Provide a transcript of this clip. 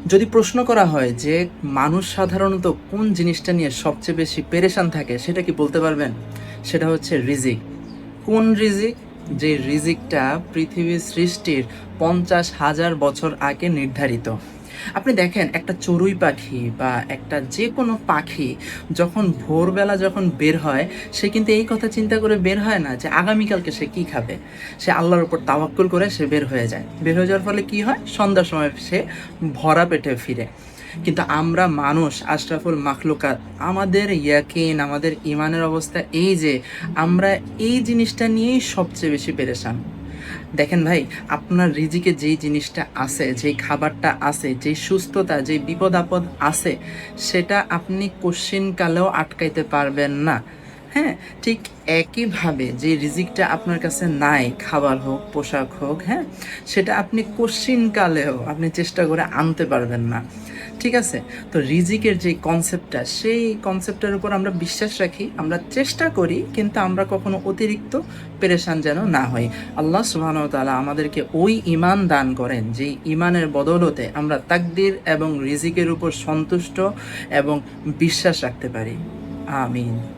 যদি প্রশ্ন করা হয় যে মানুষ সাধারণত কোন জিনিসটা নিয়ে সবচেয়ে বেশি পেরেশান থাকে, সেটা কি বলতে পারবেন? সেটা হচ্ছে রিজিক। কোন রিজিক? যে রিজিকটা পৃথিবীর সৃষ্টির 50,000 বছর আগে নির্ধারিত। আপনি দেখেন একটা চড়ুই পাখি বা একটা যে কোনো পাখি যখন ভোরবেলা যখন বের হয়, সে কিন্তু এই কথা চিন্তা করে বের হয় না যে আগামীকালকে সে কী খাবে। সে আল্লাহর উপর তাওয়াক্কুল করে সে বের হয়ে যায়। বের হয়ে যাওয়ার ফলে কি হয়? সন্ধ্যার সময় সে ভরা পেটে ফিরে। কিন্তু আমরা মানুষ, আশরাফুল মাখলুকাত, আমাদের ইয়াকিন, আমাদের ইমানের অবস্থা এই যে আমরা এই জিনিসটা নিয়েই সবচেয়ে বেশি পেরেশান। দেখেন ভাই, আপনার রিজিকে যেই জিনিসটা আছে, যেই খাবারটা আছে, যেই সুস্থতা, যেই বিপদ আপদ আছে, সেটা আপনি কোশ্চিনকালেও আটকাইতে পারবেন না। হ্যাঁ, ঠিক একইভাবে যে রিজিকটা আপনার কাছে নাই, খাবার হোক, পোশাক হোক, হ্যাঁ, সেটা আপনি কোশ্চিনকালেও আপনি চেষ্টা করে আনতে পারবেন না। ঠিক আছে? তো রিজিকের যে কনসেপ্টটা, সেই কনসেপ্টের উপর আমরা বিশ্বাস রাখি, আমরা চেষ্টা করি, কিন্তু আমরা কখনো অতিরিক্ত পেরেশান যেন না হই। আল্লাহ সুবহানাহু ওয়া তাআলা আমাদেরকে ওই ঈমান দান করেন, যেই ঈমানের বদৌলতে আমরা তাকদীর এবং রিজিকের উপর সন্তুষ্ট এবং বিশ্বাস রাখতে পারি। আমিন।